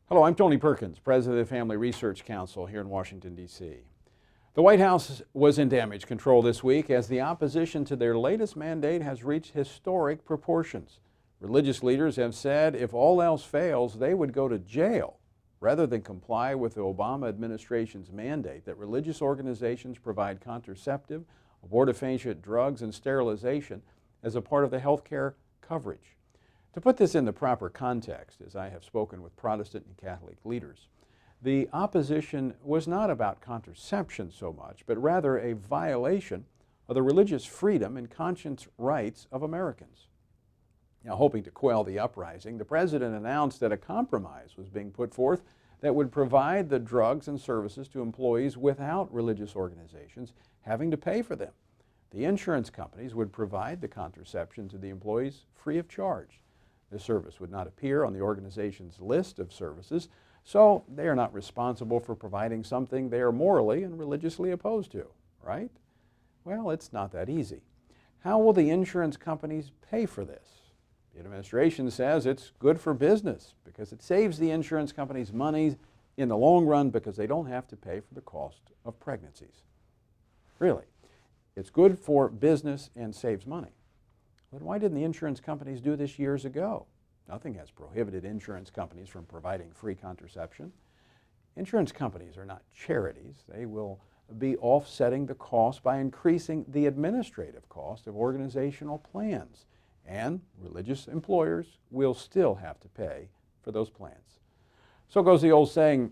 Hello, I'm Tony Perkins, President of the Family Research Council here in Washington, D.C. The White House was in damage control this week as the opposition to their latest mandate has reached historic proportions. Religious leaders have said if all else fails, they would go to jail rather than comply with the Obama administration's mandate that religious organizations provide contraceptive, abortifacent drugs, and sterilization as a part of the health care coverage. To put this in the proper context, as I have spoken with Protestant and Catholic leaders, the opposition was not about contraception so much, but rather a violation of the religious freedom and conscience rights of Americans. Now, hoping to quell the uprising, the president announced that a compromise was being put forth that would provide the drugs and services to employees without religious organizations having to pay for them. The insurance companies would provide the contraception to the employees free of charge. This service would not appear on the organization's list of services, so they are not responsible for providing something they are morally and religiously opposed to, right? Well, it's not that easy. How will the insurance companies pay for this? The administration says it's good for business because it saves the insurance companies money in the long run because they don't have to pay for the cost of pregnancies. Really, it's good for business and saves money. But why didn't the insurance companies do this years ago? Nothing has prohibited insurance companies from providing free contraception. Insurance companies are not charities. They will be offsetting the cost by increasing the administrative cost of organizational plans. And religious employers will still have to pay for those plans. So goes the old saying,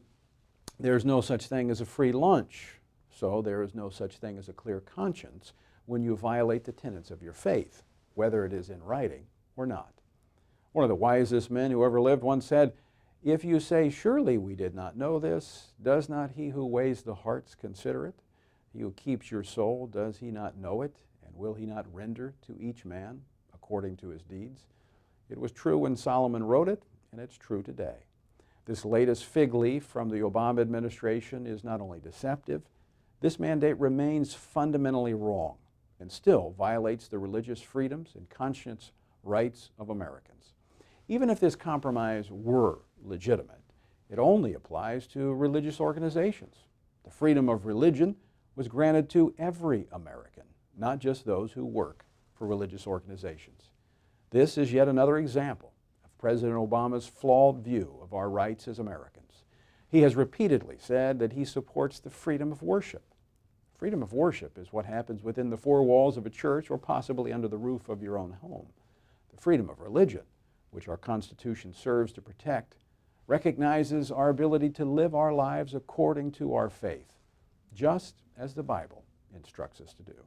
there's no such thing as a free lunch. So there is no such thing as a clear conscience when you violate the tenets of your faith, whether it is in writing or not. One of the wisest men who ever lived once said, "If you say, 'Surely we did not know this,' does not he who weighs the hearts consider it? He who keeps your soul, does he not know it? And will he not render to each man according to his deeds?" It was true when Solomon wrote it, and it's true today. This latest fig leaf from the Obama administration is not only deceptive, this mandate remains fundamentally wrong and still violates the religious freedoms and conscience rights of Americans. Even if this compromise were legitimate, it only applies to religious organizations. The freedom of religion was granted to every American, not just those who work for religious organizations. This is yet another example of President Obama's flawed view of our rights as Americans. He has repeatedly said that he supports the freedom of worship. Freedom of worship is what happens within the four walls of a church or possibly under the roof of your own home. The freedom of religion, which our Constitution serves to protect, recognizes our ability to live our lives according to our faith, just as the Bible instructs us to do.